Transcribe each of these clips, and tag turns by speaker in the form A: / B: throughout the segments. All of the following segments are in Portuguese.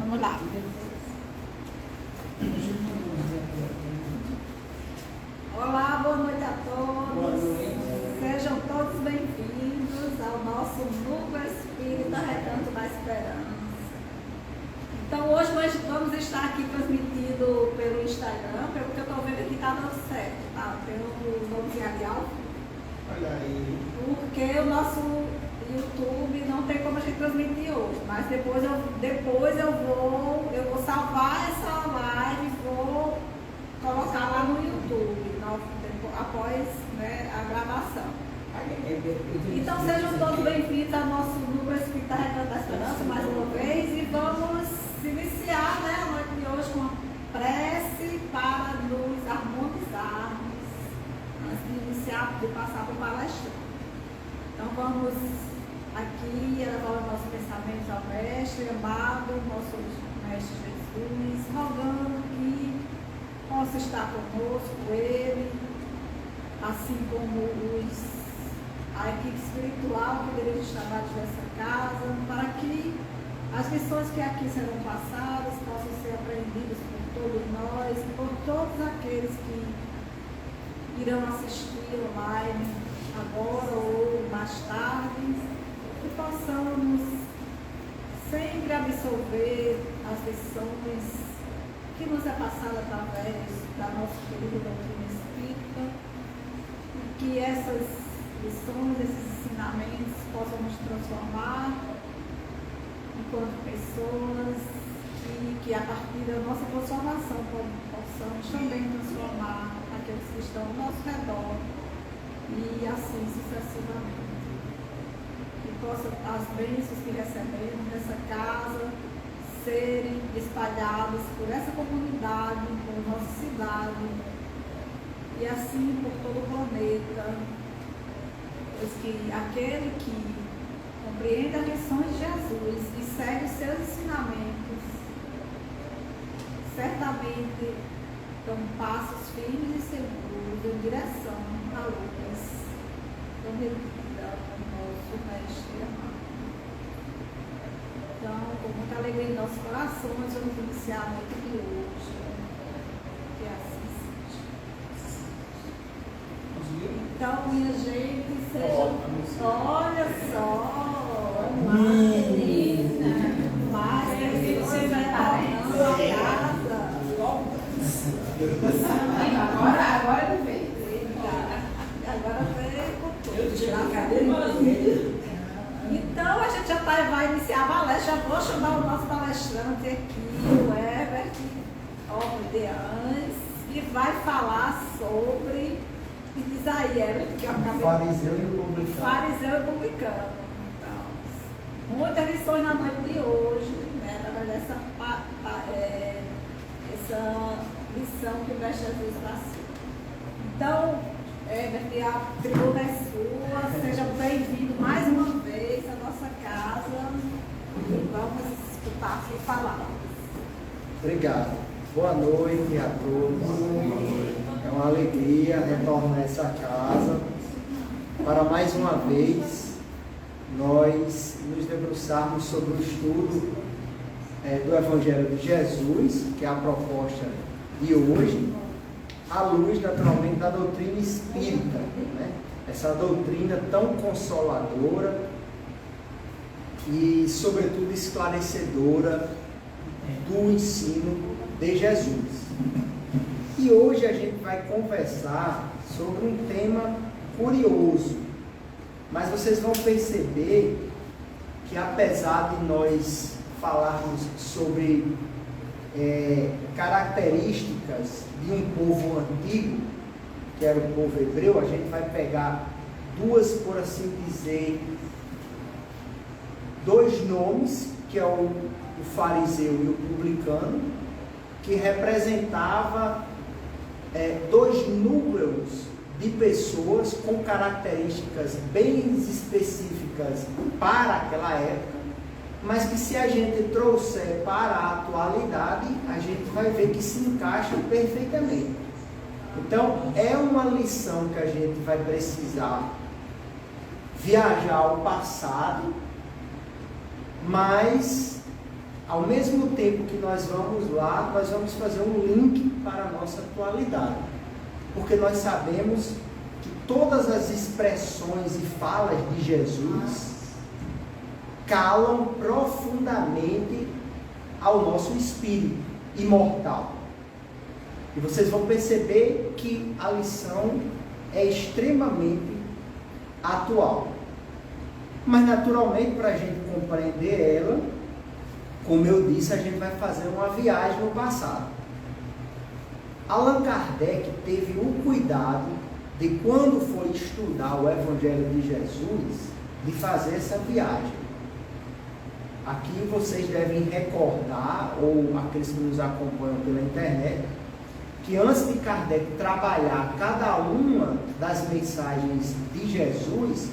A: Vamos lá. Olá, boa noite a todos.
B: Boa noite.
A: Sejam todos bem-vindos ao nosso Núcleo Espírita Recanto da Esperança. Então, hoje nós vamos estar aqui transmitindo pelo Instagram, pelo que eu estou vendo aqui está dando certo, tá? Pelo nomezinho ali, ó.
B: Olha aí.
A: Porque o nosso YouTube não tem como a gente transmitir hoje, mas depois eu vou salvar essa live e vou colocar lá no YouTube, após, né, a gravação. Então sejam todos bem-vindos ao nosso Núcleo Espírita Recanto da Esperança mais uma vez e vamos iniciar, né, a noite de hoje com uma prece para nos harmonizarmos antes de iniciar, de passar para o palestrante. Então vamos aqui elevar os nossos pensamentos ao Mestre amado, nosso Mestre Jesus, rogando que possa estar conosco, Ele, assim como a equipe espiritual que dirige os trabalhos dessa casa, para que as lições que aqui serão passadas possam ser aprendidas por todos nós e por todos aqueles que irão assistir online agora ou mais tarde, que possamos sempre absorver as lições que nos é passada através da nossa querida doutrina espírita, e que essas lições, esses ensinamentos possam nos transformar enquanto pessoas e que a partir da nossa transformação possamos também transformar aqueles que estão ao nosso redor e assim sucessivamente. Que possam as bênçãos que recebemos nessa casa serem espalhadas por essa comunidade, por nossa cidade e assim por todo o planeta, pois que aquele que compreende as lições de Jesus e segue os seus ensinamentos, certamente dão passos firmes e seguros em direção à luz prometida do nosso Mestre amado. Então, com muita alegria em nossos corações, vamos iniciar a noite de hoje. Que assim seja. Então, minha gente, olha só, uma menina, mais que você vai retornando a casa. Agora não veio. Agora veio com tudo. Então, a gente já vai iniciar a palestra. Já vou chamar o nosso palestrante aqui, o Herbert Ordeans, que vai falar sobre, que diz aí, Herbert, que eu acabei
B: Fariseu e publicano.
A: Fariseu e publicano. Então, muitas lições na noite de hoje, né, através dessa essa lição que o Mestre Jesus passou. Então, Herbert, a tribuna é sua, seja bem-vindo mais uma vez à nossa casa e vamos escutar a sua palavra.
B: Obrigado. Boa noite a todos. É uma alegria retornar a essa casa para mais uma vez nós nos debruçarmos sobre o estudo do Evangelho de Jesus, que é a proposta de hoje, à luz, naturalmente, da doutrina espírita, né? Essa doutrina tão consoladora e, sobretudo, esclarecedora do ensino de Jesus. E hoje a gente vai conversar sobre um tema curioso, mas vocês vão perceber que, apesar de nós falarmos sobre características de um povo antigo, que era o povo hebreu, a gente vai pegar duas, por assim dizer, dois nomes, que é o fariseu e o publicano, que representava dois núcleos de pessoas com características bem específicas para aquela época, mas que, se a gente trouxer para a atualidade, a gente vai ver que se encaixa perfeitamente. Então, é uma lição que a gente vai precisar viajar ao passado, mas ao mesmo tempo que nós vamos lá, nós vamos fazer um link para a nossa atualidade. Porque nós sabemos que todas as expressões e falas de Jesus calam profundamente ao nosso espírito imortal. E vocês vão perceber que a lição é extremamente atual. Mas naturalmente, para a gente compreender ela, como eu disse, a gente vai fazer uma viagem no passado. Allan Kardec teve o cuidado de, quando foi estudar o Evangelho de Jesus, de fazer essa viagem. Aqui vocês devem recordar, ou aqueles que nos acompanham pela internet, que antes de Kardec trabalhar cada uma das mensagens de Jesus,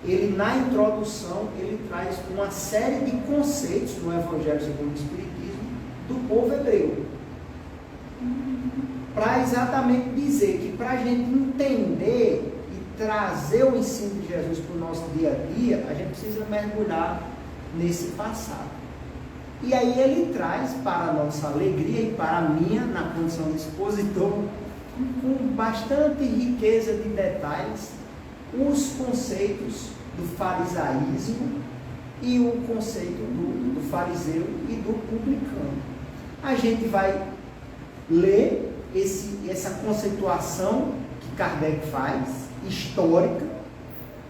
B: ele, na introdução, ele traz uma série de conceitos no Evangelho segundo o Espiritismo do povo hebreu, para exatamente dizer que, para a gente entender e trazer o ensino de Jesus para o nosso dia a dia, a gente precisa mergulhar nesse passado. E aí ele traz, para a nossa alegria e para a minha, na condição de expositor, com bastante riqueza de detalhes, os conceitos do farisaísmo e o conceito do fariseu e do publicano. A gente vai ler essa conceituação que Kardec faz, histórica,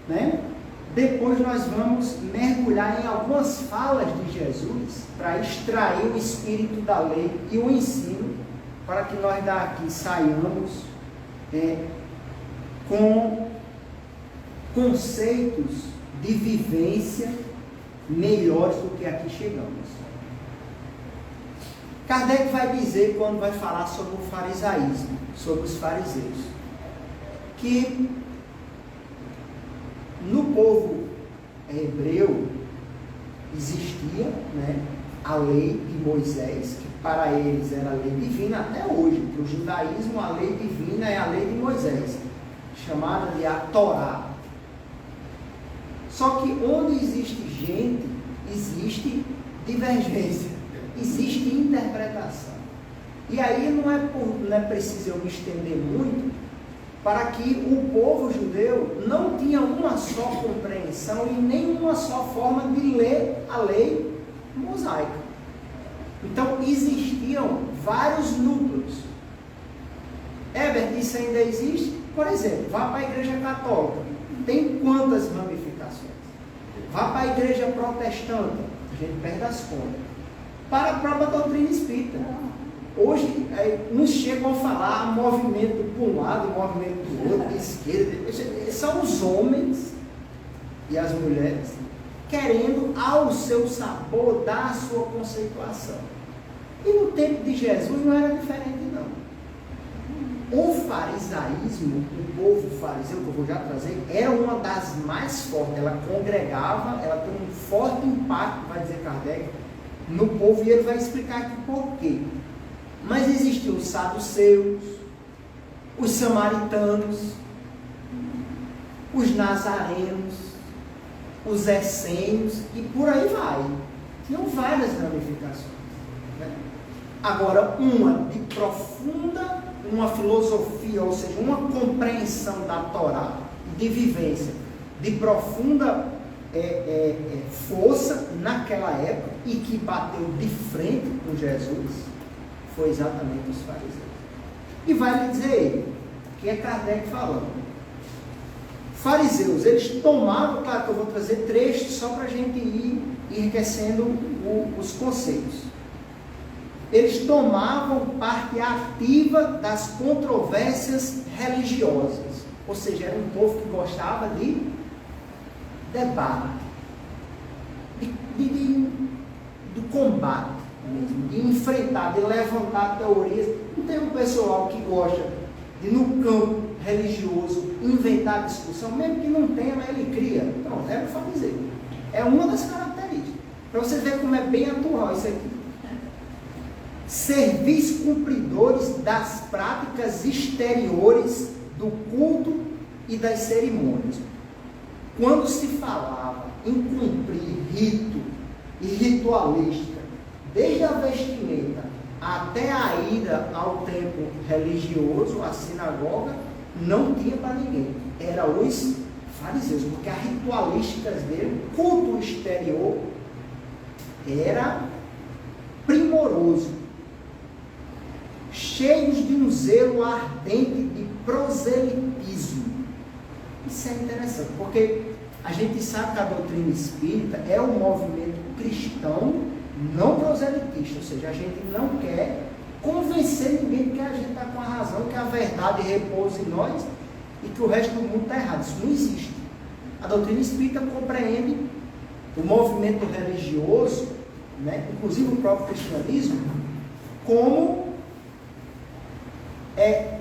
B: né? Depois nós vamos mergulhar em algumas falas de Jesus para extrair o espírito da lei e o ensino, para que nós daqui saiamos com conceitos de vivência melhores do que aqui chegamos. Kardec vai dizer, quando vai falar sobre o farisaísmo, sobre os fariseus, que no povo hebreu existia, né, a lei de Moisés, que para eles era a lei divina até hoje. Para o judaísmo, a lei divina é a lei de Moisés, chamada de a Torá. Só que onde existe gente, existe divergência, existe interpretação. E aí não é preciso eu me estender muito, para que o povo judeu não tinha uma só compreensão e nem uma só forma de ler a lei mosaica. Então existiam vários núcleos. Herbert, isso ainda existe? Por exemplo, vá para a igreja católica, tem quantas ramificações? Vá para a igreja protestante, a gente perde as contas. Para a própria doutrina espírita. Hoje, uns chegam a falar movimento para um lado, movimento do outro, esquerda. São os homens e as mulheres querendo, ao seu sabor, dar a sua conceituação. E no tempo de Jesus não era diferente, não. O farisaísmo, o povo fariseu, que eu vou já trazer, era uma das mais fortes. Ela congregava, ela tem um forte impacto, vai dizer Kardec, no povo, e ele vai explicar aqui por quê. Mas existiam os saduceus, os samaritanos, os nazarenos, os essênios, e por aí vai. Tinham várias ramificações, né? Agora, uma de profunda, uma filosofia, ou seja, uma compreensão da Torá, de vivência, de profunda força naquela época, e que bateu de frente com Jesus, foi exatamente os fariseus. E vai lhe dizer ele, que é Kardec falando. Fariseus, eles tomavam, claro que eu vou trazer trechos só para a gente ir enriquecendo os conceitos. Eles tomavam parte ativa das controvérsias religiosas, ou seja, era um povo que gostava de debate, do combate mesmo, de enfrentar, de levantar teorias. Não tem um pessoal que gosta de, no campo religioso, inventar discussão, mesmo que não tenha, mas ele cria. Pronto, é o fariseu. É uma das características. Para você ver como é bem atual isso aqui. Servis cumpridores das práticas exteriores do culto e das cerimônias. Quando se falava em cumprir rito e ritualística desde a vestimenta até a ida ao templo religioso, a sinagoga, não tinha para ninguém. Era os fariseus, porque as ritualísticas dele, o culto exterior, era primoroso, cheios de um zelo ardente de proselitismo. Isso é interessante, porque a gente sabe que a doutrina espírita é um movimento cristão não proselitista, ou seja, a gente não quer convencer ninguém que a gente está com a razão, que a verdade repousa em nós e que o resto do mundo está errado. Isso não existe. A doutrina espírita compreende o movimento religioso, né, inclusive o próprio cristianismo, como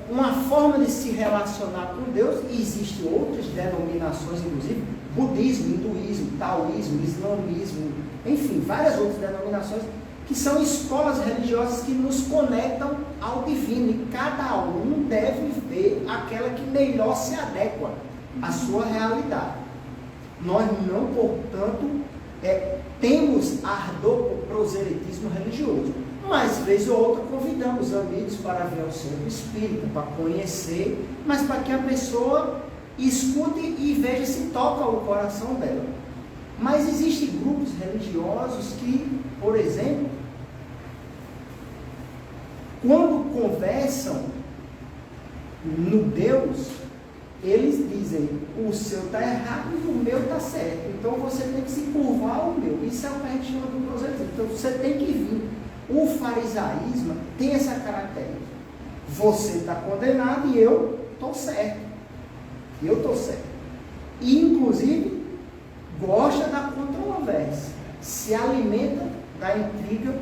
B: uma forma de se relacionar com Deus. E existem outras denominações, inclusive budismo, hinduísmo, taoísmo, islamismo, enfim, várias outras denominações, que são escolas religiosas que nos conectam ao divino, e cada um deve ver aquela que melhor se adequa à sua realidade. Nós não, portanto, temos ardor por proselitismo religioso, mas vez ou outra convidamos amigos para ver o centro espírita, para conhecer, mas para que a pessoa escute e veja se toca o coração dela. Mas existem grupos religiosos que, por exemplo, quando conversam no Deus, eles dizem: o seu está errado e o meu está certo, então você tem que se curvar ao meu. Isso é o que a gente chama do proselitismo. Então você tem que vir. O farisaísmo tem essa característica: você está condenado e eu estou certo. Eu estou certo. E inclusive gosta da controvérsia, se alimenta da intriga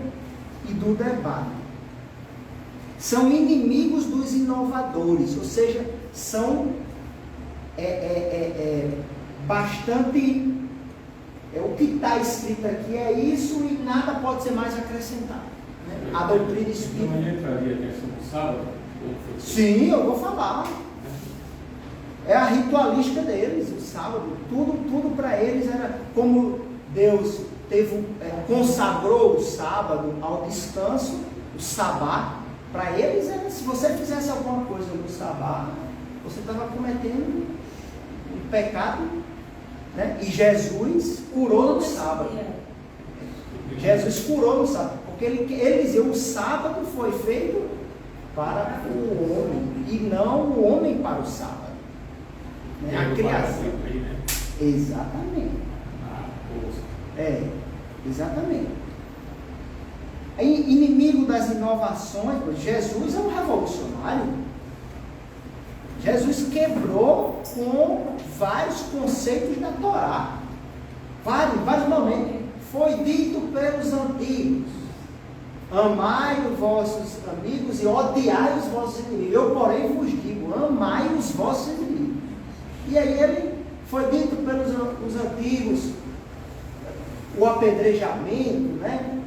B: e do debate. São inimigos dos inovadores, ou seja, são bastante... o que está escrito aqui é isso e nada pode ser mais acrescentado. Né? A doutrina espírita...
C: Não entraria a questão do sábado?
B: Sim, eu vou falar. É a ritualística deles, o sábado. Tudo para eles era como Deus consagrou o sábado ao descanso, o sabá. Para eles era, se você fizesse alguma coisa no sabá, você estava cometendo um pecado, né? E Jesus curou no sábado. Jesus curou no sábado, porque ele dizia: o sábado foi feito para o homem e não o homem para o sábado. Né? A criação. Exatamente. Exatamente. Inimigo das inovações, Jesus é um revolucionário. Jesus quebrou com vários conceitos da Torá. Vários momentos. Foi dito pelos antigos: amai os vossos amigos e odiai os vossos inimigos. Eu, porém, vos digo: amai os vossos inimigos. E aí ele foi dito pelos os antigos o apedrejamento, né?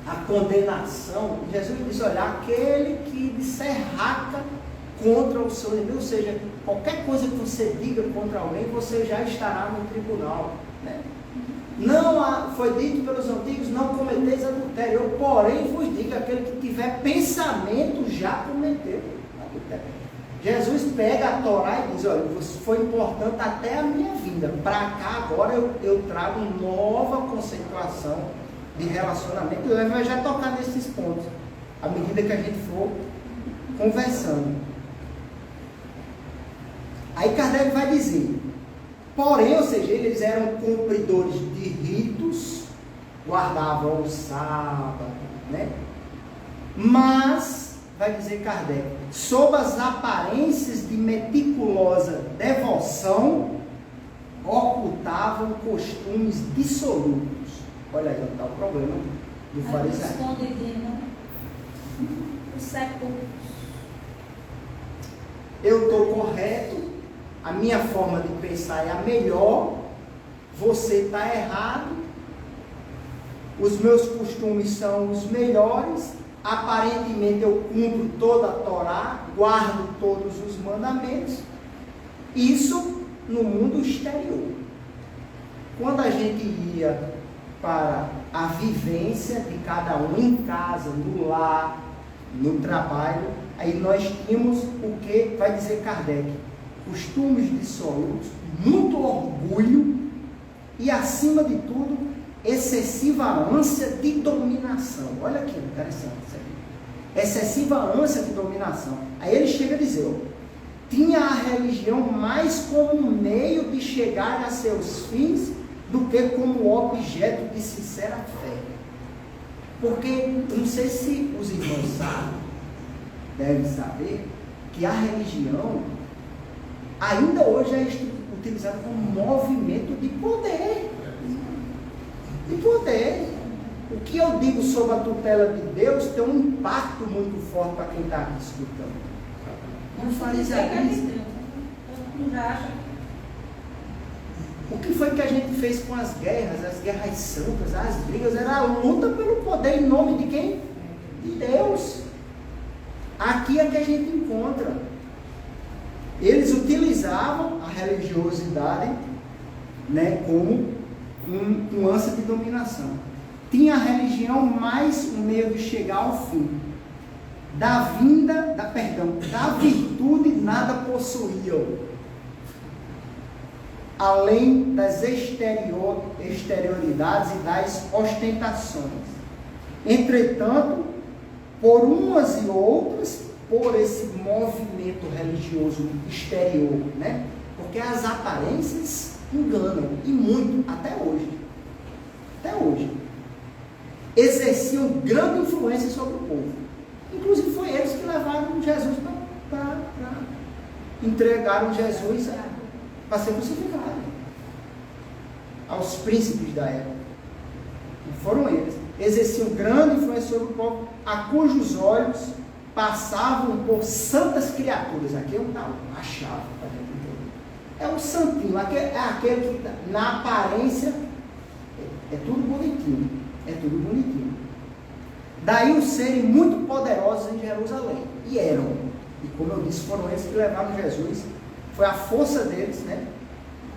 B: A condenação. Jesus disse: olha, aquele que disser raca contra o seu inimigo, ou seja, qualquer coisa que você diga contra alguém, você já estará no tribunal, né? Não foi dito pelos antigos: não cometeis adultério. Eu, porém, vos digo: aquele que tiver pensamento já cometeu adultério. Jesus pega a Torá e diz: olha, foi importante até a minha vinda. Para cá agora eu trago nova conceituação de relacionamento. Eu vou já tocar nesses pontos à medida que a gente for conversando. Aí Kardec vai dizer: porém, ou seja, eles eram cumpridores de ritos, guardavam o sábado, né? Mas, vai dizer Kardec, sob as aparências de meticulosa devoção, ocultavam costumes dissolutos. Olha aí, está o problema do fariseu.
A: O século.
B: Eu estou correto, a minha forma de pensar é a melhor, você está errado, os meus costumes são os melhores, aparentemente eu cumpro toda a Torá, guardo todos os mandamentos. Isso no mundo exterior. Quando a gente ia para a vivência de cada um em casa, no lar, no trabalho. Aí nós tínhamos o que vai dizer Kardec: costumes dissolutos, muito orgulho e, acima de tudo, excessiva ânsia de dominação. Olha que interessante isso aqui. Excessiva ânsia de dominação. Aí ele chega a dizer, ó, tinha a religião mais como meio de chegar a seus fins do que como objeto de sincera fé. Porque, não sei se os irmãos sabem, devem saber, que a religião ainda hoje é utilizada como movimento de poder. De poder. O que eu digo sobre a tutela de Deus tem um impacto muito forte para quem está aqui escutando. Não farisaísmo. O que foi que a gente fez com as guerras santas, as brigas? Era a luta pelo poder em nome de quem? De Deus. Aqui é que a gente encontra. Eles utilizavam a religiosidade, né, como um ânsia de dominação. Tinha a religião mais um meio de chegar ao fim. Da virtude nada possuíam, além das exterioridades e das ostentações. Entretanto, por umas e outras, por esse movimento religioso exterior, né? Porque as aparências enganam, e muito, até hoje. Até hoje. Exerciam grande influência sobre o povo. Inclusive foi eles que levaram Jesus entregaram Jesus para ser crucificado aos príncipes da época. E foram eles. Exerciam grande influência sobre o povo, a cujos olhos passavam por santas criaturas. Aqui é a chave para a gente entender. É o santinho, é aquele que na aparência é tudo bonitinho. É tudo bonitinho. Daí os serem muito poderosos em Jerusalém. E eram. E como eu disse, foram eles que levaram Jesus. Foi a força deles, né?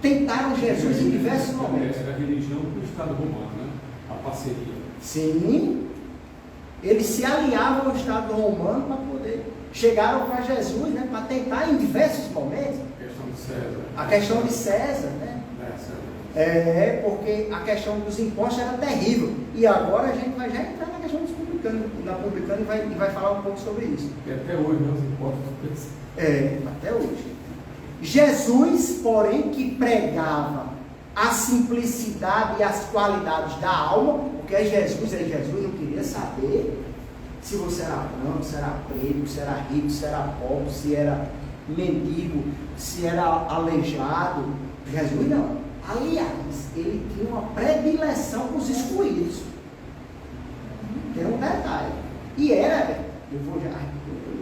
B: Tentaram Jesus em diversos momentos.
C: Era a religião do Estado romano, né? A parceria.
B: Sim. Eles se aliavam ao Estado romano para poder. Chegaram para Jesus, né? Para tentar em diversos momentos. A questão de César, né? Porque a questão dos impostos era terrível. E agora a gente vai já entrar na questão dos publicanos, e vai falar um pouco sobre isso.
C: E até hoje, né, os impostos.
B: Até hoje. Jesus, porém, que pregava a simplicidade e as qualidades da alma, porque Jesus não queria saber se você era branco, se era preto, se era rico, se era pobre, se era mendigo, se era aleijado. Jesus não. Aliás, ele tinha uma predileção com os excluídos. Tem um detalhe. E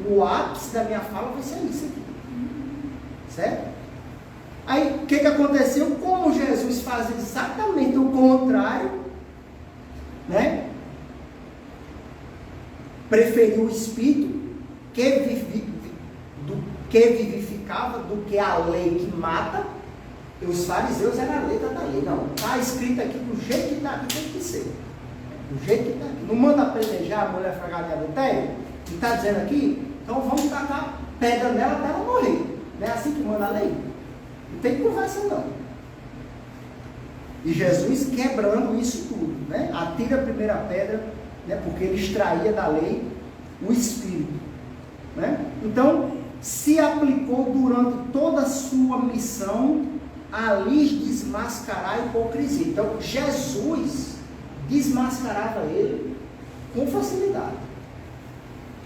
B: o ápice da minha fala vai ser isso aqui. Certo? Aí, o que aconteceu? Como Jesus fazia exatamente o contrário, né? Preferiu o Espírito que vivificava do que a lei que mata. E os fariseus eram a letra da lei. Não, está escrito aqui do jeito que está aqui, tem que ser. Do jeito que está aqui. Não manda apedrejar a mulher fragada de adultério? Que está dizendo aqui? Então vamos tacar pedra nela até ela morrer. Não é assim que manda a lei? Não tem conversa não. E Jesus quebrando isso tudo, né? Atira a primeira pedra, né? Porque ele extraía da lei o Espírito, né? Então, se aplicou durante toda a sua missão a lhes desmascarar a hipocrisia. Então, Jesus desmascarava ele com facilidade.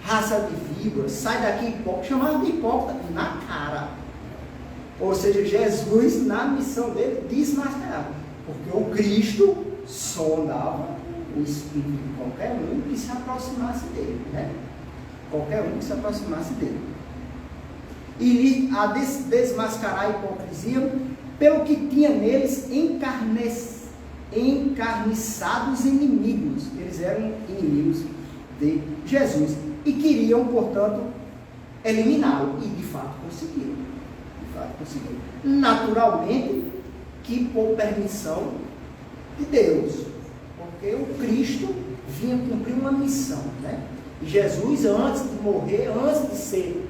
B: Raça de víbora, sai daqui hipócrita, chamava de hipócrita na cara. Ou seja, Jesus, na missão dele, desmascarava. Porque o Cristo sondava o espírito de qualquer um que se aproximasse dele, né? Qualquer um que se aproximasse dele. E a desmascarar a hipocrisia, pelo que tinha neles encarniçados inimigos. Eles eram inimigos de Jesus. E queriam, portanto, eliminá-lo. E de fato conseguiram. Naturalmente, que por permissão de Deus. Porque o Cristo vinha cumprir uma missão, né? E Jesus, antes de morrer, antes de ser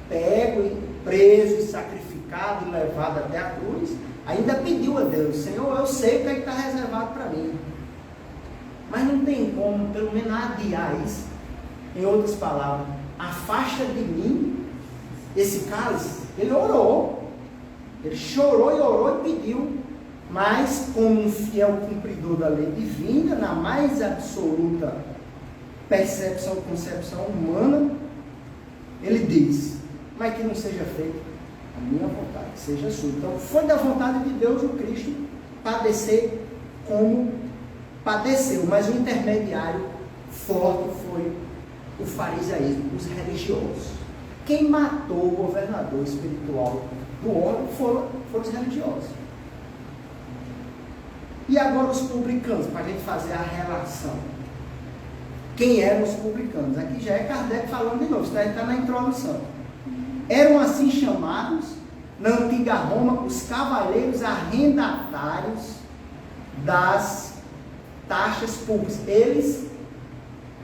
B: pego e preso e sacrificado e levado até a cruz, ainda pediu a Deus: Senhor, eu sei o que está reservado para mim, mas não tem como, pelo menos, adiar isso. Em outras palavras, afasta de mim esse cálice. Ele orou, ele chorou e orou e pediu, mas como um fiel cumpridor da lei divina, na mais absoluta percepção, concepção humana, ele diz: mas que não seja feita a minha vontade, que seja a sua. Então foi da vontade de Deus o Cristo padecer como padeceu, mas o intermediário forte foi o farisaísmo, os religiosos. Quem matou o governador espiritual do homem foram os religiosos. E agora os publicanos, para a gente fazer a relação. Quem eram os publicanos? Aqui já é Kardec falando de novo, isso daí está na introdução. Eram assim chamados, na antiga Roma, os cavaleiros arrendatários das taxas públicas. Eles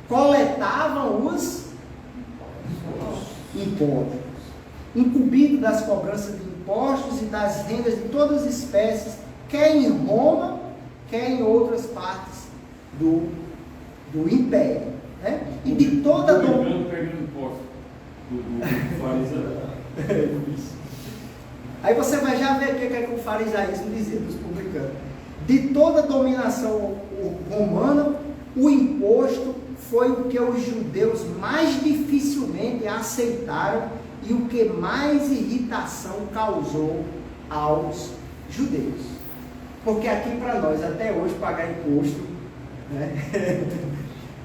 B: coletavam os impostos, incumbidos das cobranças de impostos e das rendas de todas as espécies, quer em Roma, quer em outras partes do império, né? E de toda a
C: pegando imposto do fariseu.
B: Aí você vai já ver o que é que o farisaísmo dizia dos publicanos. De toda a dominação romana, o imposto foi o que os judeus mais dificilmente aceitaram e o que mais irritação causou aos judeus. Porque aqui para nós, até hoje, pagar imposto, né?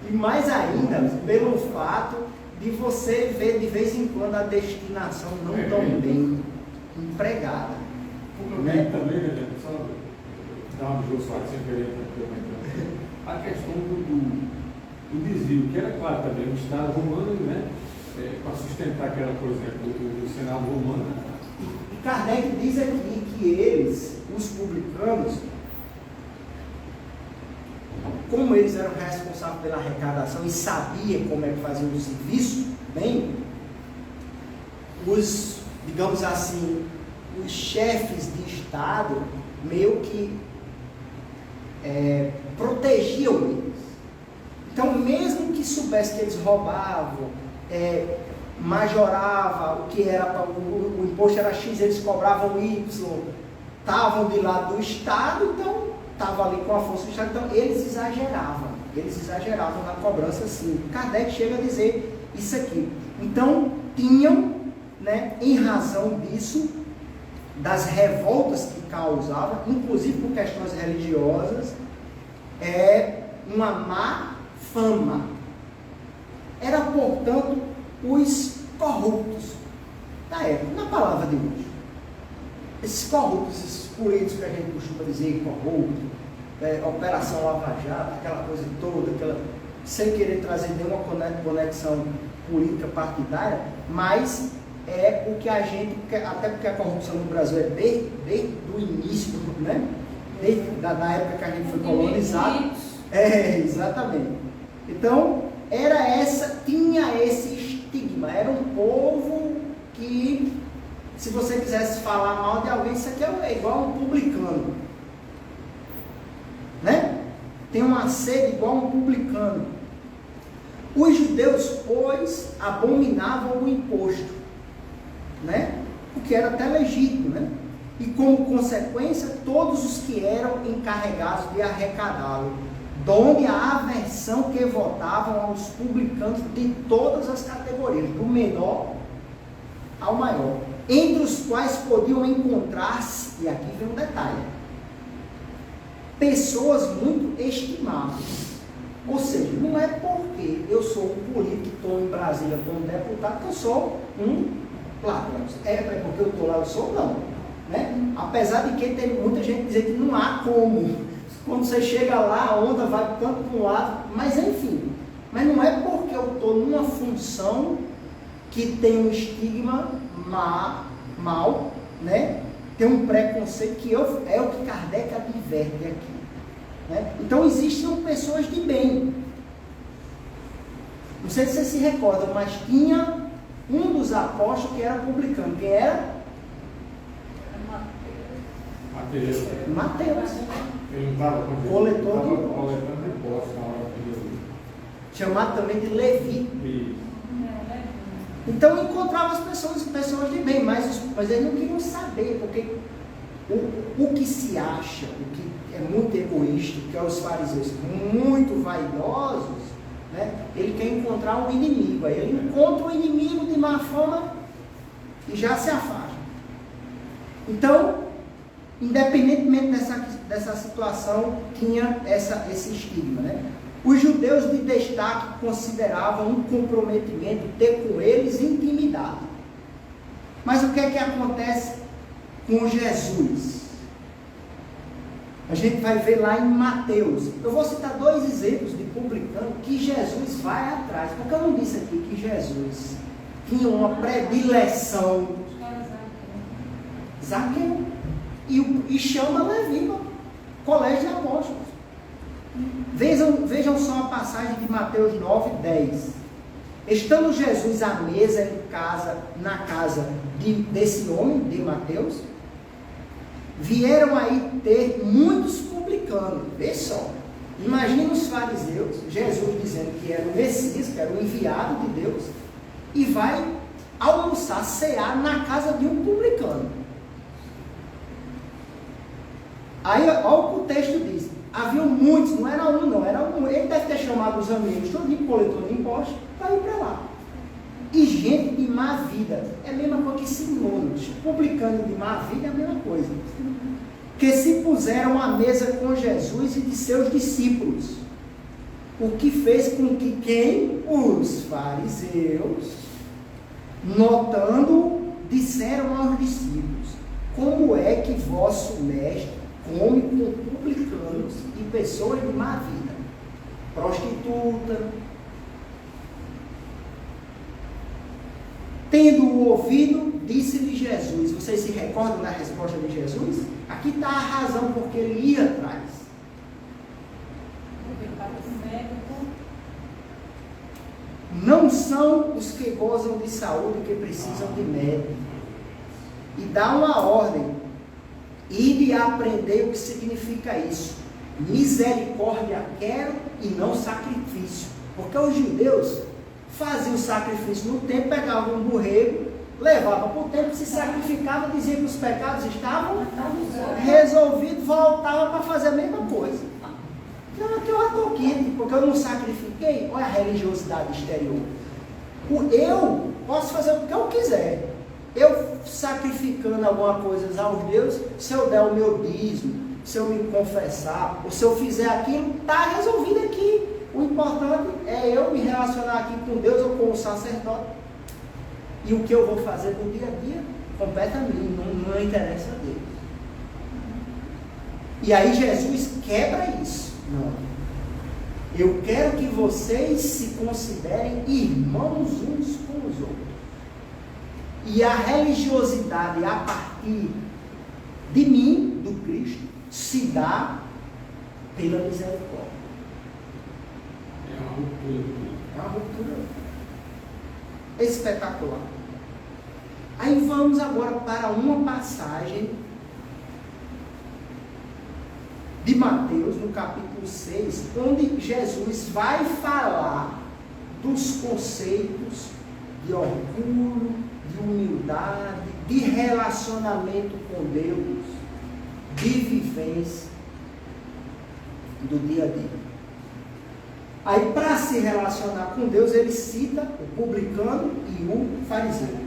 B: E mais ainda, pelo fato de você ver de vez em quando a destinação não tão bem empregada.
C: Né? Também, né, só dar uma joçada sem querer, a questão do desvio, que era claro também, o Estado romano, né, para sustentar aquela coisa do Senado romano.
B: E Kardec diz aqui que eles, os publicanos, como eles eram responsáveis pela arrecadação e sabiam como é que faziam o serviço, bem, os, digamos assim, os chefes de Estado meio que protegiam eles. Então, mesmo que soubesse que eles roubavam, majoravam, o que era o imposto era X, eles cobravam Y, estavam de lado do Estado, então estavam ali com a força do Estado, então eles exageravam na cobrança, sim. Kardec chega a dizer isso aqui. Então, tinham, né, em razão disso, das revoltas que causavam, inclusive por questões religiosas, uma má fama. Era, portanto, os corruptos da época, na palavra de hoje. Esses corruptos, esses políticos que a gente costuma dizer corrupto, Operação Lava Jato, aquela coisa toda, sem querer trazer nenhuma conexão política partidária, mas é o que a gente, até porque a corrupção no Brasil é desde o início, né? Desde da época que a gente foi colonizado. Exatamente. Então, tinha esse estigma, era um povo que, se você quisesse falar mal de alguém, isso aqui é igual um publicano, né? Tem uma sede igual um publicano. Os judeus, pois, abominavam o imposto, né? O que era até legítimo, né? E como consequência, todos os que eram encarregados de arrecadá-lo, donde a aversão que votavam aos publicanos de todas as categorias, do menor ao maior, entre os quais podiam encontrar-se, e aqui vem um detalhe, pessoas muito estimáveis. Ou seja, não é porque eu sou um político que estou em Brasília como deputado que eu sou um ladrão. É porque eu estou lá, eu sou não. Né? Apesar de que tem muita gente dizer que não há como. Quando você chega lá, a onda vai tanto para um lado, mas enfim. Mas não é porque eu estou numa função que tem um estigma mal, né? Tem um preconceito que é o que Kardec adverte aqui. Né? Então existiam pessoas de bem. Não sei se vocês se recordam, mas tinha um dos apóstolos que era publicano. Quem era? Mateus.
C: Ele não estava com
B: Coletor de
C: impostos. Coletando impostos na hora que ele...
B: Chamado também de Levi.
C: E
B: Então encontrava as pessoas de bem, mas eles não queriam saber, porque o que se acha, o que é muito egoísta, que é os fariseus muito vaidosos, né? Ele quer encontrar um inimigo, aí ele encontra o inimigo de má fama e já se afasta. Então, independentemente dessa situação, tinha esse estigma, né? Os judeus de destaque consideravam um comprometimento ter com eles intimidade. Mas o que é que acontece com Jesus? A gente vai ver lá em Mateus. Eu vou citar 2 exemplos de publicano que Jesus vai atrás. Porque eu não disse aqui que Jesus tinha uma predileção. Zaqueu. E chama Levi para o colégio de apóstolos. Vejam só a passagem de Mateus 9:10. Estando Jesus à mesa na casa desse homem, de Mateus, vieram aí ter muitos publicanos. Vê só, imagina os fariseus, Jesus dizendo que era o Messias, que era o enviado de Deus, e vai almoçar, cear na casa de um publicano. Aí, olha o que o texto diz. Haviam muitos, não era um, não, era um. Ele deve ter chamado os amigos, todo de coletor de impostos, para ir para lá. E gente de má vida, é a mesma coisa que sinônimos. Publicano de má vida é a mesma coisa. Que se puseram à mesa com Jesus e de seus discípulos. O que fez com que quem? Os fariseus, notando, disseram aos discípulos: como é que vosso mestre come com publicanos e pessoas de má vida, prostituta? Tendo ouvido, disse-lhe Jesus. Vocês se recordam da resposta de Jesus? Aqui está a razão porque ele ia atrás. Não são os que gozam de saúde que precisam de médico. E dá uma ordem. Ide aprender o que significa isso. Misericórdia quero e não sacrifício. Porque os judeus faziam sacrifício no templo, pegavam um borrego, levavam para o templo, se sacrificavam, diziam que os pecados estavam resolvidos, voltavam para fazer a mesma coisa. Não, aqui eu estou quieto, porque eu não sacrifiquei. Olha a religiosidade exterior. Eu posso fazer o que eu quiser. Eu sacrificando alguma coisa aos deuses, se eu der o meu dízimo, se eu me confessar, ou se eu fizer aquilo, está resolvido aqui. O importante é eu me relacionar aqui com Deus ou com o sacerdote. E o que eu vou fazer no dia a dia, compete a mim, não interessa a Deus. E aí Jesus quebra isso. Não. Eu quero que vocês se considerem irmãos uns com os outros. E a religiosidade a partir de mim, do Cristo, se dá pela misericórdia.
C: é uma ruptura.
B: É uma ruptura espetacular. Aí vamos agora para uma passagem de Mateus, no capítulo 6, onde Jesus vai falar dos conceitos de orgulho, de humildade, de relacionamento com Deus, de vivência do dia a dia. Aí, para se relacionar com Deus, ele cita o publicano e o fariseu.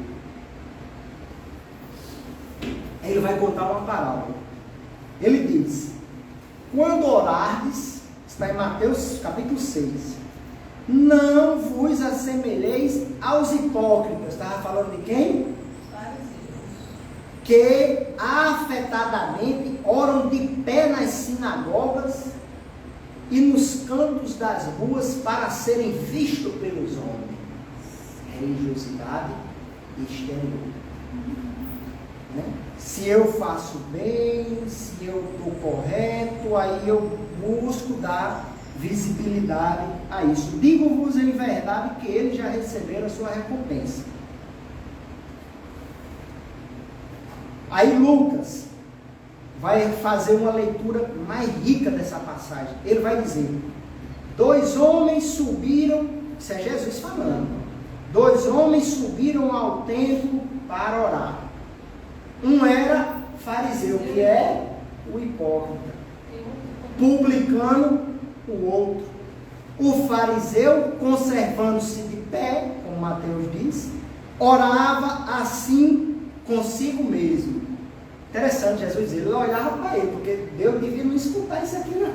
B: Aí ele vai contar uma parábola. Ele diz: quando orardes, está em Mateus capítulo 6, não vos assemelheis aos hipócritas. Estava falando de quem? Que afetadamente oram de pé nas sinagogas e nos cantos das ruas para serem vistos pelos homens. Religiosidade exterior. né? Se eu faço bem, se eu estou correto, aí eu busco dar visibilidade a isso. Digo-vos em verdade que eles já receberam a sua recompensa. Aí Lucas vai fazer uma leitura mais rica dessa passagem. Ele vai dizer: 2 homens subiram, isso é Jesus falando, 2 homens subiram ao templo para orar. Um era fariseu, que é o hipócrita, publicano o outro. O fariseu, conservando-se de pé, como Mateus diz, orava assim consigo mesmo. Interessante, Jesus, ele olhava para ele, porque Deus devia não escutar isso aqui não.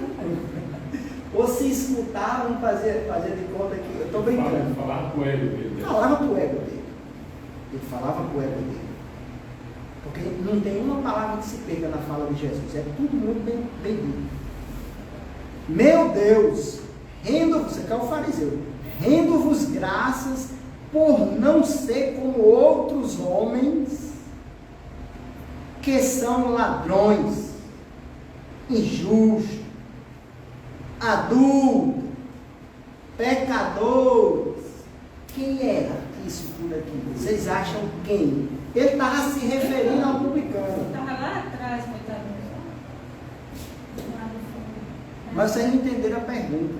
B: Ou se escutar, vamos fazer de conta que eu estou brincando.
C: Falava para o ego dele.
B: Falava para o ego dele. Ele falava para o ego dele. Porque não tem uma palavra que se perca na fala de Jesus. É tudo muito bem dito. Meu Deus, rendo-vos, você que é o fariseu, rendo-vos graças por não ser como outros homens que são ladrões, injustos, adultos, pecadores. Quem era isso tudo aqui? Vocês acham quem? Ele estava se referindo ao publicano.
A: Estava lá atrás, coitado.
B: Mas vocês não entenderam a pergunta.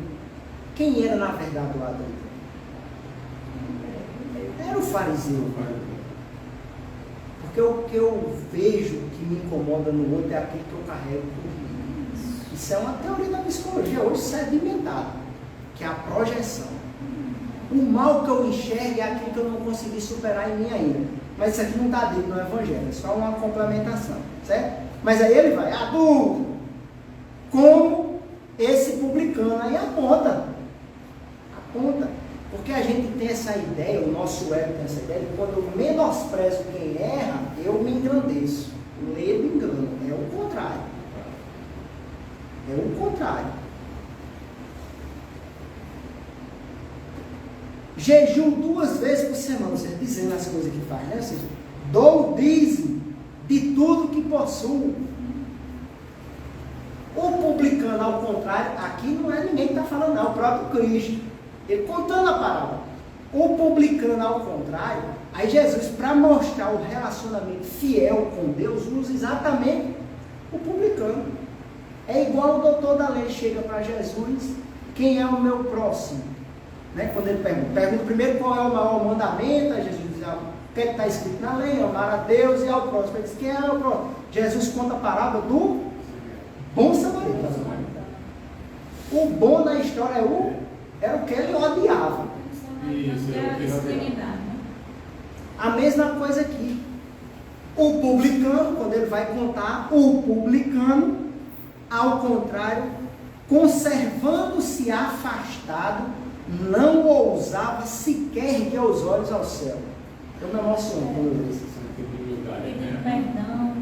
B: Quem era na verdade o ladrão? Era o fariseu. Porque o que eu vejo que me incomoda no outro é aquilo que eu carrego comigo. Isso é uma teoria da psicologia hoje sedimentada, que é a projeção. O mal que eu enxergo é aquilo que eu não consegui superar em mim ainda. Mas isso aqui não está dito no Evangelho, é só uma complementação, certo? Mas aí ele vai, adulto, como esse publicano, aí aponta. Porque a gente tem essa ideia, o nosso ego tem essa ideia, que quando eu menosprezo quem erra, eu me engrandeço. O ledo engana, é o contrário. É o contrário. Jejum 2 vezes por semana, você dizendo as coisas que faz, né? Ou seja, dou o dízimo de tudo que possuo. O publicano, ao contrário, aqui não é ninguém que está falando, não, é o próprio Cristo. Ele contando a parábola. O publicano, ao contrário, aí Jesus, para mostrar o relacionamento fiel com Deus, usa exatamente o publicano. É igual o doutor da lei chega para Jesus: quem é o meu próximo? Né? Quando ele pergunta primeiro qual é o maior mandamento, aí Jesus diz: o que está escrito na lei? Amar a Deus e ao próximo. Ele diz: quem é o próximo? Jesus conta a parábola do bom samaritano. O bom na história era o que ele odiava.
C: Isso, é o que ele odiava.
B: A mesma coisa aqui. O publicano, quando ele vai contar, o publicano, ao contrário, conservando-se afastado, não ousava sequer erguer os olhos ao céu. Eu me emociono quando eu vejo isso.
A: Perdão.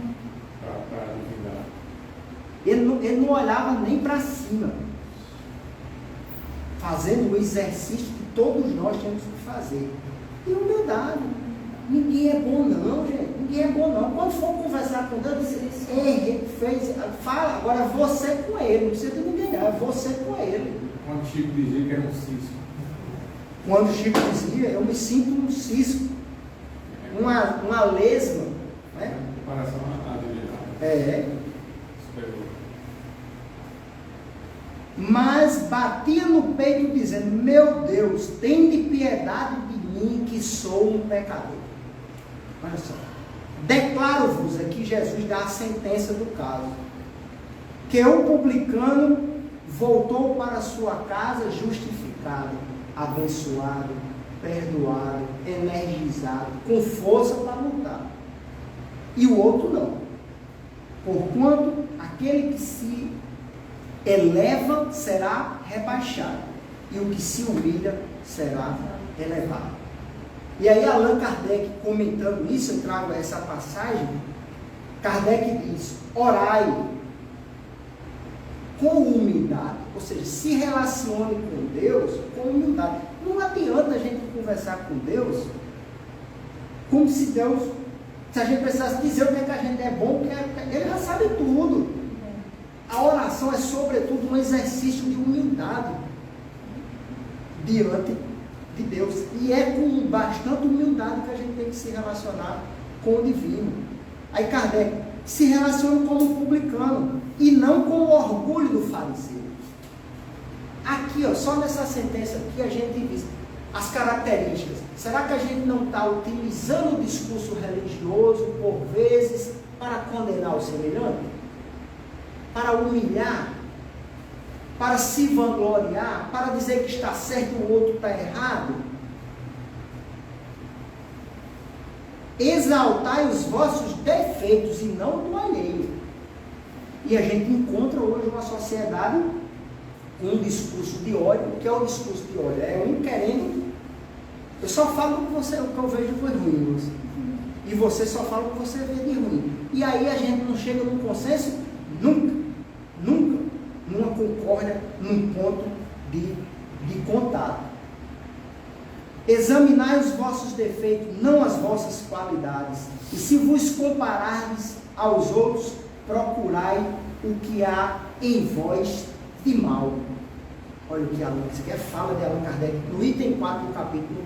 B: Ele não olhava nem para cima, fazendo o exercício que todos nós temos que fazer. E humildade. Ninguém é bom não, gente. Ninguém é bom não. Quando for conversar com Deus, fala, agora você com ele, não precisa de ninguém, é você com ele.
C: Quando Chico dizia que era um cisco.
B: Quando Chico dizia, eu me sinto um cisco, uma lesma, né?
C: Comparação à divindade.
B: É.
C: Superior.
B: Mas batia no peito dizendo: meu Deus, tende piedade de mim, que sou um pecador. Olha só. Declaro-vos, aqui Jesus dá a sentença do caso, que o publicano voltou para sua casa justificado, abençoado, perdoado, energizado, com força para lutar. E o outro não. Porquanto aquele que se eleva será rebaixado, e o que se humilha será elevado. E aí Allan Kardec, comentando isso, eu trago essa passagem. Kardec diz: orai com humildade, ou seja, se relacione com Deus com humildade. Não adianta a gente conversar com Deus como se Deus Se a gente precisasse dizer o que é que a gente é bom, ele já sabe tudo. A oração é, sobretudo, um exercício de humildade diante de Deus. E é com bastante humildade que a gente tem que se relacionar com o divino. Aí Kardec se relaciona como publicano e não com o orgulho do fariseu. Aqui, ó, só nessa sentença aqui a gente diz as características. Será que a gente não está utilizando o discurso religioso, por vezes, para condenar o semelhante? Para humilhar? Para se vangloriar? Para dizer que está certo e o outro está errado? Exaltai os vossos defeitos e não do alheio. E a gente encontra hoje uma sociedade um discurso de ódio. O que é o discurso de ódio? É um querendo. Eu só falo o que eu vejo de ruim, você. E você só fala o que você vê de ruim. E aí a gente não chega num consenso nunca, numa concórdia, num ponto de contato. Examinai os vossos defeitos, não as vossas qualidades. E se vos comparardes aos outros, procurai o que há em vós de mal. Olha o que isso aqui é fala de Allan Kardec no item 4 do capítulo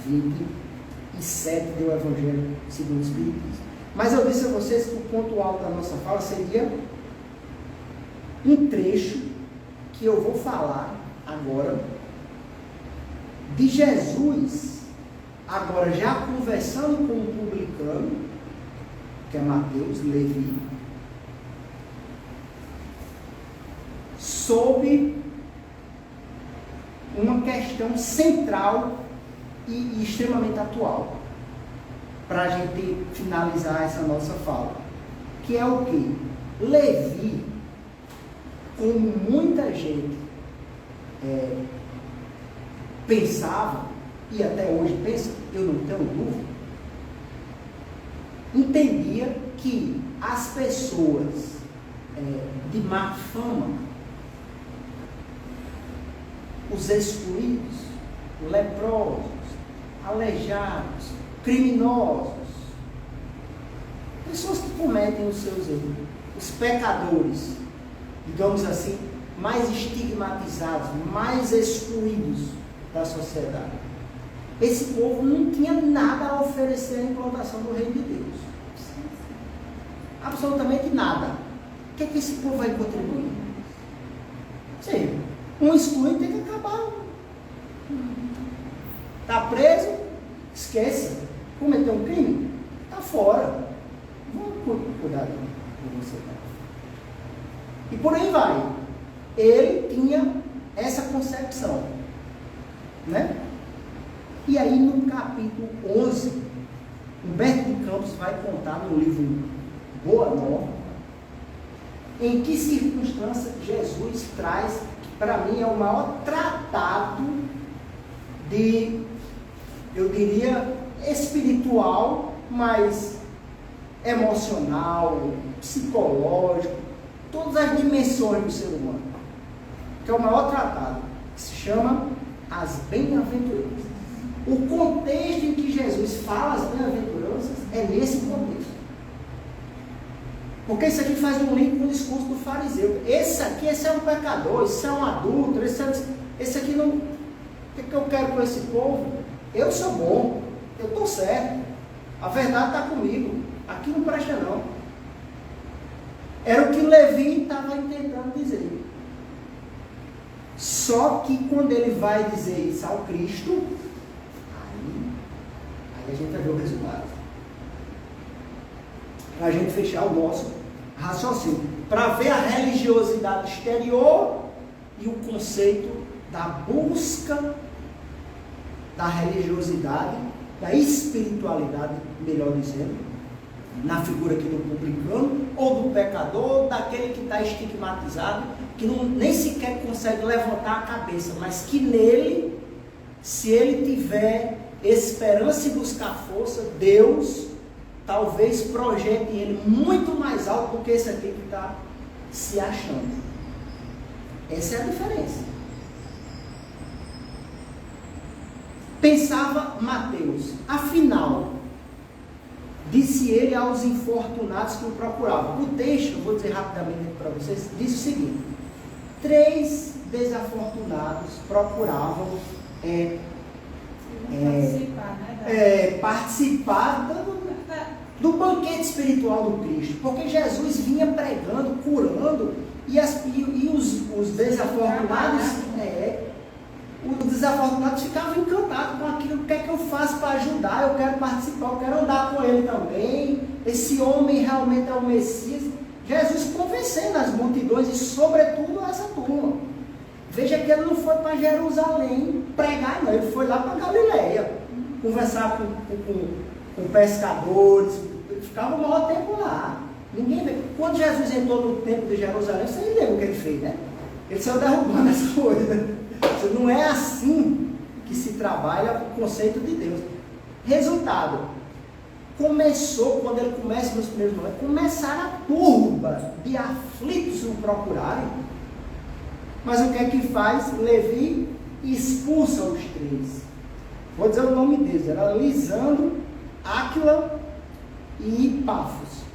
B: 27 do Evangelho segundo o Espiritismo. Mas eu disse a vocês que o ponto alto da nossa fala seria um trecho que eu vou falar agora de Jesus, agora já conversando com um publicano, que é Mateus, Levi, sobre uma questão central e extremamente atual, para a gente finalizar essa nossa fala, que é o que? Levi, como muita gente pensava, e até hoje pensa, eu não tenho dúvida, entendia que as pessoas de má fama, os excluídos, leprosos, aleijados, criminosos, pessoas que cometem os seus erros, os pecadores, digamos assim, mais estigmatizados, mais excluídos da sociedade. Esse povo não tinha nada a oferecer à implantação do reino de Deus. Absolutamente nada. O que é que esse povo vai contribuir? Sim, um excluído tem que acabar. Está preso? Esqueça. Cometeu um crime? Está fora. Vamos cuidar com você. E por aí vai. Ele tinha essa concepção, né? E aí no capítulo 11, Humberto de Campos vai contar no livro Boa Nova, em que circunstância Jesus traz, que para mim é o maior tratado de, eu diria, espiritual, mas emocional, psicológico, todas as dimensões do ser humano, que é o maior tratado, que se chama As Bem-aventuranças. O contexto em que Jesus fala as bem-aventuranças é nesse contexto. Porque isso aqui faz um link com o discurso do fariseu. Esse é um pecador, esse é um adúltero, esse aqui não... O que eu quero com esse povo? Eu sou bom, eu estou certo, a verdade está comigo, aqui não presta não. Era o que Levi estava tentando dizer. Só que quando ele vai dizer isso ao Cristo, aí a gente vai ver o resultado. Para a gente fechar o nosso raciocínio. Para ver a religiosidade exterior e o conceito da busca da religiosidade, da espiritualidade, melhor dizendo, na figura aqui do publicano, ou do pecador, daquele que está estigmatizado, que nem sequer consegue levantar a cabeça, mas que nele, se ele tiver esperança e buscar força, Deus talvez projete ele muito mais alto do que esse aqui que está se achando. Essa é a diferença. Pensava Mateus, afinal, disse ele aos infortunados que o procuravam. O texto, eu vou dizer rapidamente para vocês, diz o seguinte: 3 desafortunados procuravam participar do banquete espiritual do Cristo, porque Jesus vinha pregando, curando, e os desafortunados, os desafortunados ficavam encantados com aquilo. O que é que eu faço para ajudar? Eu quero participar, eu quero andar com ele também. Esse homem realmente é o Messias. Jesus convencendo as multidões e sobretudo essa turma. Veja que ele não foi para Jerusalém pregar, não. Ele foi lá para Galileia, conversar com pescadores. Ele ficava o maior tempo lá. Ninguém vê. Quando Jesus entrou no templo de Jerusalém, você lembra o que ele fez, né? Ele saiu derrubando essa coisa. Não é assim que se trabalha o conceito de Deus. Resultado: começou, quando ele começa nos primeiros momentos, começaram a turba de aflitos o procurarem. Mas o que é que faz? Levi expulsa os 3. Vou dizer o nome deles: era Lisandro, Áquila e Pafos.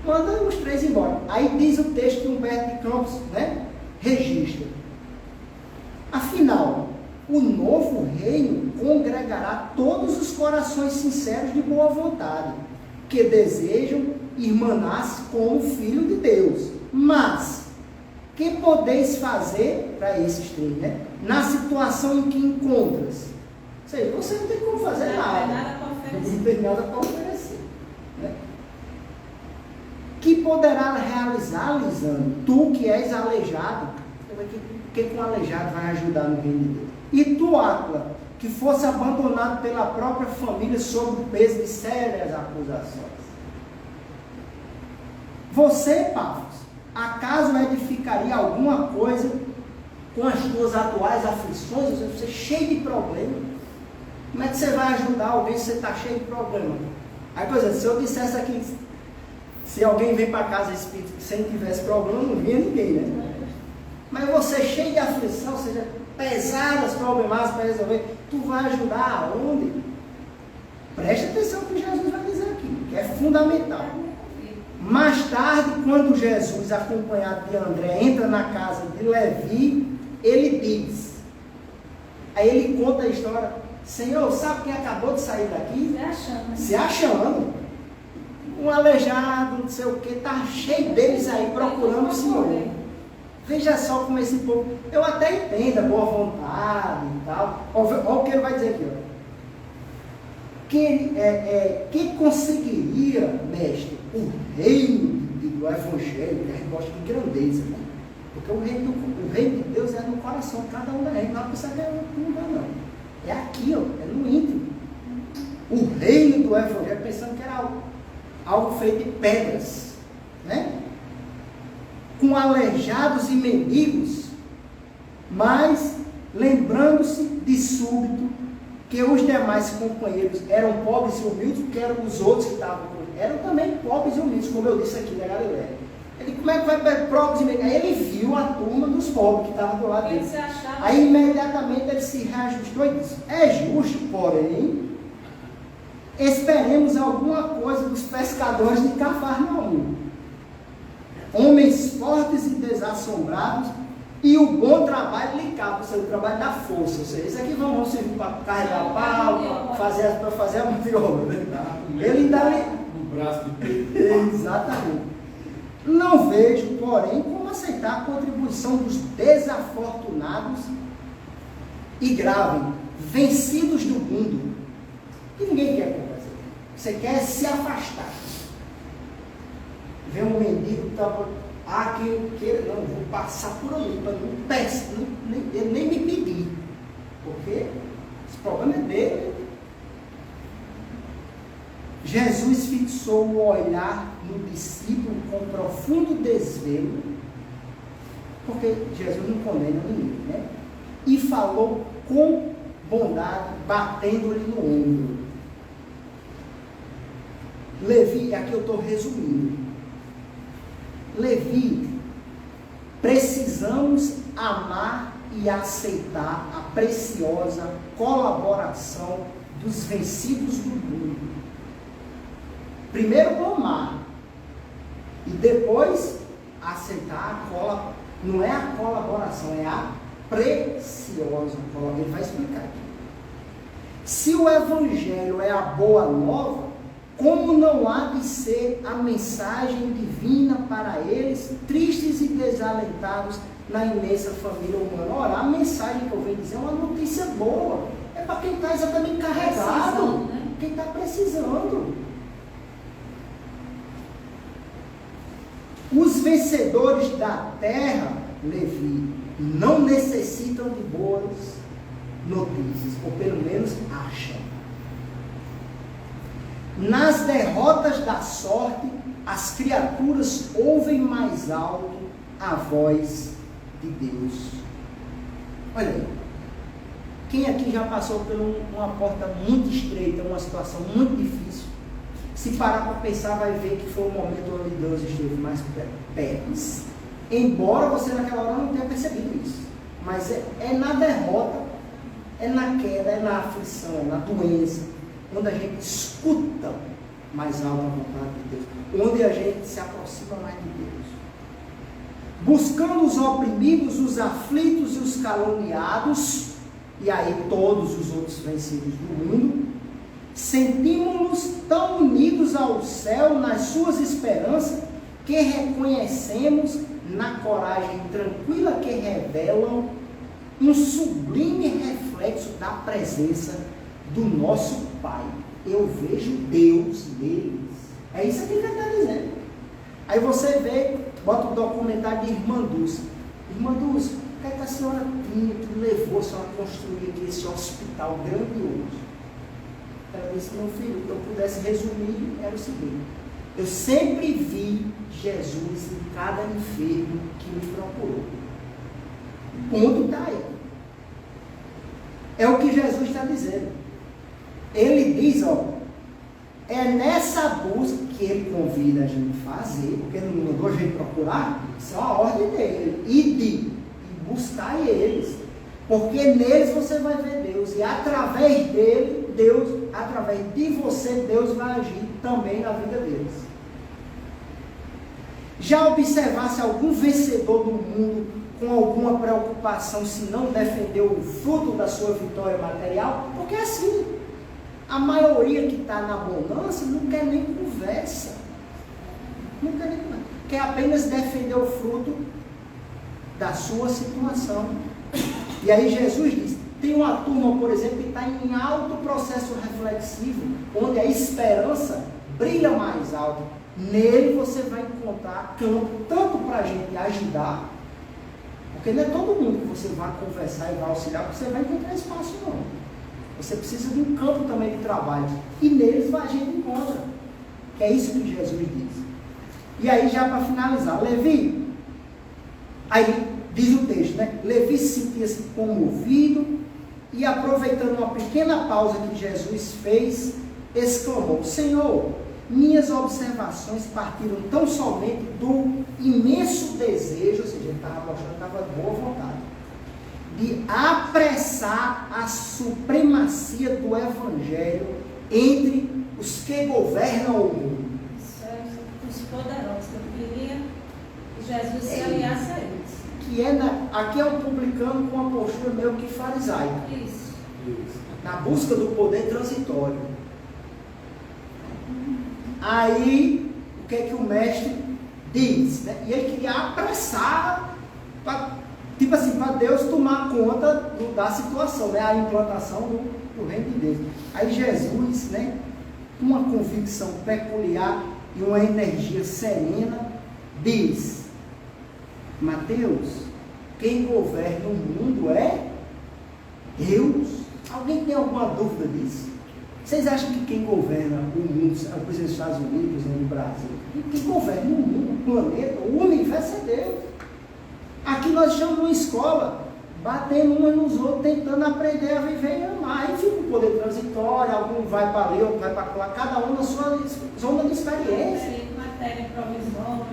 B: Manda os 3 embora. Aí diz o texto que Humberto de Campos, registra: afinal, o novo reino congregará todos os corações sinceros de boa vontade, que desejam irmanar-se com o Filho de Deus. Mas que podeis fazer para esses 3, na situação em que encontras? Ou seja, você não tem como fazer nada. Não tem nada para oferecer. Que poderá realizar, Lisandro, tu que és aleijado? O que um aleijado vai ajudar no reino de Deus? E tu, Áquila, que fosse abandonado pela própria família sob o peso de sérias acusações. Você, Pafos, acaso edificaria alguma coisa com as tuas atuais aflições? Você é cheio de problemas. Como é que você vai ajudar alguém se você está cheio de problemas? Aí, por exemplo, se eu dissesse aqui, se alguém vem para casa espírita sem tivesse problema, não vinha ninguém, Mas você cheio de aflição, ou seja, pesadas, problemas para resolver, tu vai ajudar aonde? Preste atenção no que Jesus vai dizer aqui, que é fundamental. Mais tarde, quando Jesus, acompanhado de André, entra na casa de Levi, ele diz, aí ele conta a história: Senhor, sabe quem acabou de sair daqui? Se achando. Um aleijado, não sei o que, está cheio deles aí procurando o Senhor. Veja só como esse povo, eu até entendo a boa vontade e tal. Olha o que ele vai dizer aqui, Quem conseguiria, mestre, o reino do Evangelho, que a gente gosta de grandeza, porque o reino de Deus é no coração de cada um da gente, não é pensar que é no lugar, não. É aqui, é no íntimo. O reino do Evangelho, pensando que era algo feito de pedras, com aleijados e mendigos, mas lembrando-se de súbito que os demais companheiros eram pobres e humildes, porque eram os outros que estavam com ele, eram também pobres e humildes, como eu disse aqui na Galileia. Ele, como é que vai para pobres e mendigos? Aí ele viu a turma dos pobres que estavam do lado dele. Aí imediatamente ele se reajustou e disse: é justo, porém, esperemos alguma coisa dos pescadores de Cafarnaum, homens fortes e desassombrados, e o bom trabalho lhe cabe, ou seja, o trabalho da força. Ou seja, isso aqui vão servir para carregar pau, para fazer a maniobra. Ele dá
C: no braço de Pedro.
B: Exatamente. Não vejo, porém, como aceitar a contribuição dos desafortunados e gravem, vencidos do mundo. E ninguém quer conversar. Você quer se afastar. Vê um mendigo que está... que eu queira, não, vou passar por ali, para não peça, ele nem me pedir. Porque esse problema é dele. Jesus fixou o olhar no discípulo com profundo desvelo, porque Jesus não condena ninguém, e falou com bondade, batendo-lhe no ombro. Levi, aqui eu estou resumindo. Levi, precisamos amar e aceitar a preciosa colaboração dos vencidos do mundo. Primeiro amar. E depois aceitar a não é a colaboração, é a preciosa. Ele vai explicar aqui. Se o Evangelho é a boa nova, como não há de ser a mensagem divina para eles, tristes e desalentados na imensa família humana? Ora, a mensagem que eu venho dizer é uma notícia boa. É para quem está exatamente carregado, né? Quem está precisando. Os vencedores da terra, Levi, não necessitam de boas notícias, ou pelo menos acham. Nas derrotas da sorte, as criaturas ouvem mais alto a voz de Deus. Olha aí. Quem aqui já passou por uma porta muito estreita, uma situação muito difícil? Se parar para pensar, vai ver que foi o momento onde Deus esteve mais perto. Embora você naquela hora não tenha percebido isso. Mas é na derrota, é na queda, é na aflição, é na doença, onde a gente escuta mais alto a vontade de Deus, onde a gente se aproxima mais de Deus. Buscando os oprimidos, os aflitos e os caluniados, e aí todos os outros vencidos do mundo, sentimos-nos tão unidos ao céu nas suas esperanças, que reconhecemos na coragem tranquila que revelam um sublime reflexo da presença do nosso Pai. Eu vejo Deus neles. É isso aqui que ele está dizendo. Aí você vê, bota o documentário de Irmã Dulce. Irmã Dulce, o que a senhora tinha que levou a senhora a construir aqui esse hospital grandioso? Ela disse, meu filho, se eu pudesse resumir, era o seguinte: eu sempre vi Jesus em cada enfermo que me procurou. O ponto está aí. É o que Jesus está dizendo. Ele diz, é nessa busca que ele convida a gente a fazer, porque ele não mandou a gente procurar, isso é uma ordem dele, e buscar eles, porque neles você vai ver Deus, e através dele, Deus, através de você, Deus vai agir também na vida deles. Já observasse algum vencedor do mundo com alguma preocupação se não defendeu o fruto da sua vitória material? Porque é assim, a maioria que está na bonança não quer nem conversa, não quer nem conversa, quer apenas defender o fruto da sua situação. E aí Jesus diz, tem uma turma, por exemplo, que está em alto processo reflexivo, onde a esperança brilha mais alto. Nele você vai encontrar campo tanto para a gente ajudar, porque não é todo mundo que você vai conversar e vai auxiliar, que você vai encontrar espaço, não. Você precisa de um campo também de trabalho, e neles a gente encontra, que é isso que Jesus diz. E aí, já para finalizar, Levi, aí diz o texto, né? Levi sentia-se comovido e, aproveitando uma pequena pausa que Jesus fez, exclamou, Senhor, minhas observações partiram tão somente do imenso desejo, ou seja, ele estava mostrando que estava de boa vontade, de apressar a supremacia do Evangelho entre os que governam o mundo.
A: Os poderosos, eu queria que Jesus se aliasse a eles.
B: Que aqui é um publicano com uma postura meio que farisaica.
A: Isso.
B: Na busca do poder transitório. Aí, o que é que o mestre diz? Né? E ele queria apressar, tipo assim, para Deus tomar conta da situação, né? A implantação do reino de Deus. Aí Jesus, né, com uma convicção peculiar e uma energia serena, diz, Mateus, quem governa o mundo é Deus. Alguém tem alguma dúvida disso? Vocês acham que quem governa o mundo, o presidente dos Estados Unidos, no Brasil, quem governa o mundo, o planeta, o universo é Deus. Aqui nós estamos numa escola, batendo uns nos outros, tentando aprender a viver e amar. Aí fica o poder transitório, algum vai para ali, outro vai para lá, cada um na sua zona de experiência.
A: Matéria provisória,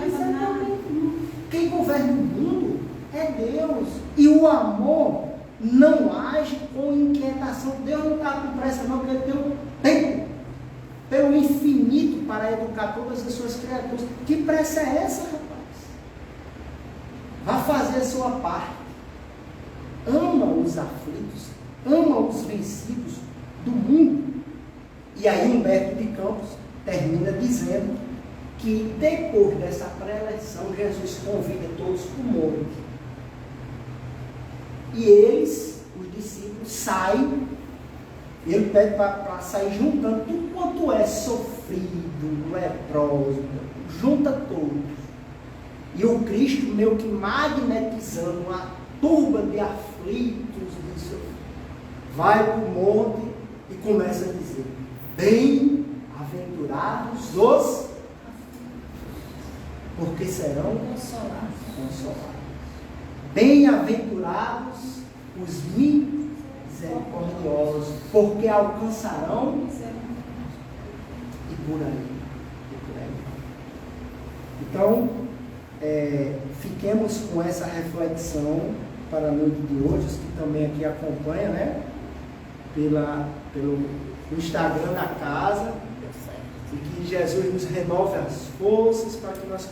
B: Exatamente. Quem governa o mundo é Deus. E o amor não age com inquietação. Deus não está com pressa não, porque ele tem um tempo pelo infinito para educar todas as suas criaturas. Que pressa é essa, rapaz? Vá fazer a sua parte. Ama os aflitos, ama os vencidos do mundo. E aí Humberto de Campos termina dizendo que depois dessa pré-eleição, Jesus convida todos para o monte. E eles, os discípulos, saem. Ele pede para sair juntando tudo quanto é sofrido, leproso, junta todos. E o Cristo meio que magnetizando uma turba de aflitos, vai para o monte e começa a dizer: bem-aventurados os, porque serão consolados. Bem-aventurados os misericordiosos, porque alcançarão, e por aí. Então, fiquemos com essa reflexão para a noite de hoje, os que também aqui acompanham, né? Pelo Instagram da casa, e que Jesus nos renove as forças para que nós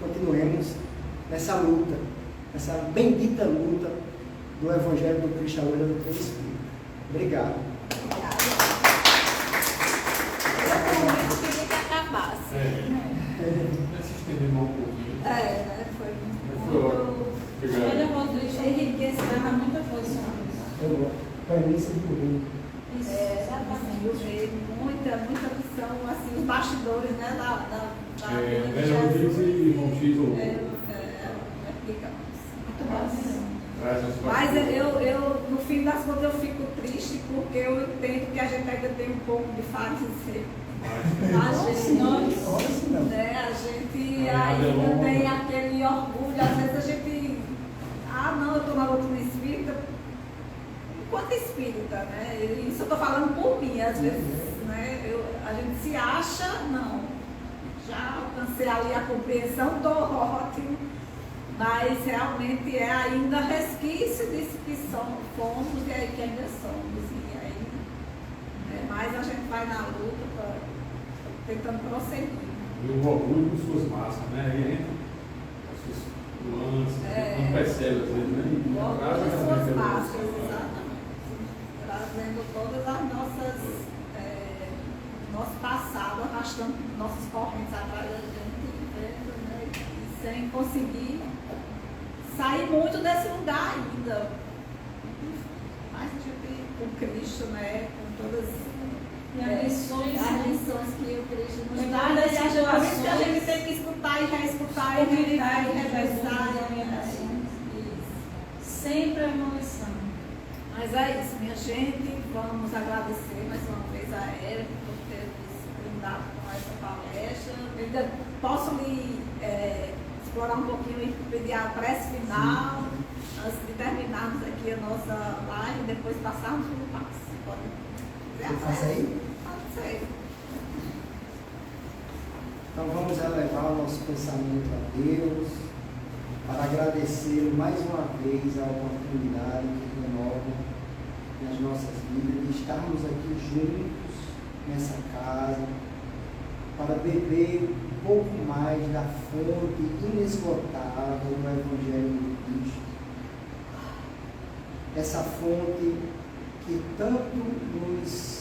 B: continuemos nessa luta, essa bendita luta do Evangelho do Cristo, a luz do Teu Espírito. Obrigado.
A: Eu queria que acabasse.
C: Se estender mal um pouquinho.
A: Foi
C: Foi ótimo. Obrigado.
A: Enriqueceu muita coisa.
B: Premissa de burrinho.
A: Muita lição, assim, os bastidores, né, da vida de
C: Melhor
A: Jesus.
C: e com X ou
A: Muito bom. Mas eu, no fim das contas, eu fico triste porque eu entendo que a gente ainda tem um pouco de fariseu. A gente ainda tem aquele orgulho, às vezes a gente, não, eu estou na doutrina espírita, enquanto espírita, né? Isso eu estou falando por mim, às vezes, né? A gente se acha, não, já alcancei ali a compreensão, estou ótimo, mas realmente é ainda resquício disso que fomos e aí que ainda somos, e aí, mas a gente vai na luta tentando prosseguir.
C: E o orgulho com suas massas, né? Aí entra as suas nuances, não percebe às vezes, né?
A: O orgulho com suas massas, exatamente. Trazendo todas as nossas, nosso passado, arrastando nossas correntes atrás da gente, né? E sem conseguir sair muito desse lugar ainda. Mas a gente, com Cristo, né? Com todas as lições que o Cristo nos dá, e a gente tem que escutar e reescutar e reversar.
D: Sempre é uma lição.
A: Mas é isso, minha gente. Vamos agradecer mais uma vez a Érica por ter nos brindado com essa palestra. Eu ainda posso lhe explorar um pouquinho e pedir a prece final, antes de terminarmos aqui a nossa live e depois passarmos para o passe. Pode
B: Faz aí?
A: Pode ser.
B: Então vamos elevar o nosso pensamento a Deus, para agradecer mais uma vez a oportunidade que renova nas nossas vidas de estarmos aqui juntos nessa casa, para beber um pouco mais da fonte inesgotável do Evangelho de Cristo. Essa fonte que tanto nos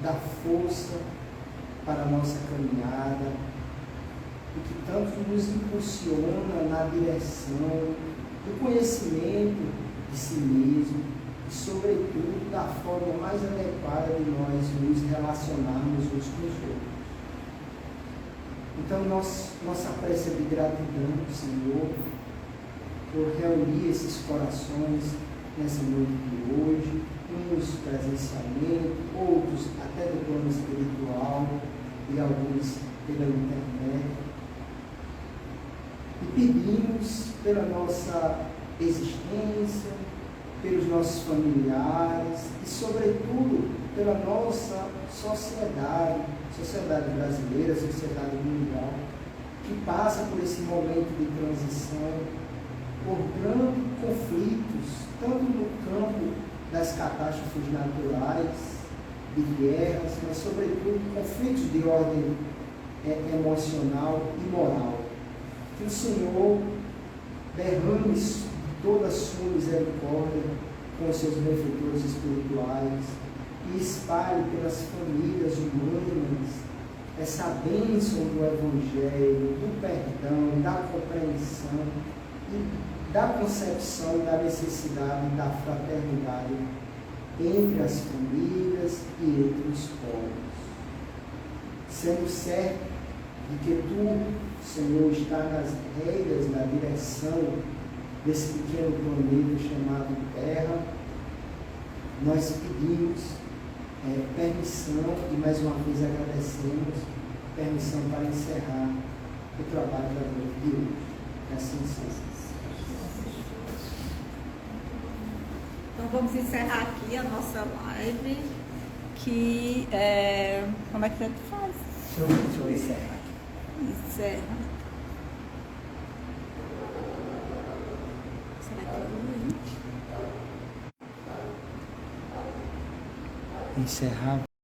B: dá força para a nossa caminhada e que tanto nos impulsiona na direção do conhecimento de si mesmo e, sobretudo, da forma mais adequada de nós nos relacionarmos uns com os outros. Então, nossa prece é de gratidão, Senhor, por reunir esses corações nessa noite de hoje, uns presencialmente, outros até do plano espiritual e alguns pela internet. E pedimos pela nossa existência, pelos nossos familiares e, sobretudo, pela nossa sociedade brasileira, sociedade mundial, que passa por esse momento de transição, por grandes conflitos, tanto no campo das catástrofes naturais, de guerras, mas sobretudo conflitos de ordem emocional e moral. Que o Senhor derrame toda a sua misericórdia com os seus benfeitores espirituais e espalhe pelas famílias humanas essa bênção do Evangelho, do perdão, da compreensão e da concepção da necessidade da fraternidade entre as famílias e entre os povos. Sendo certo de que tu, Senhor, está nas rédeas da direção desse pequeno planeta chamado Terra, nós pedimos permissão e mais uma vez agradecemos permissão para encerrar o trabalho da noite de hoje. Que assim seja.
A: Então vamos encerrar aqui a nossa live, que como é que você faz?
B: Deixa eu encerrar.
A: Encerra. Será que eu vou ir?
B: Encerrar.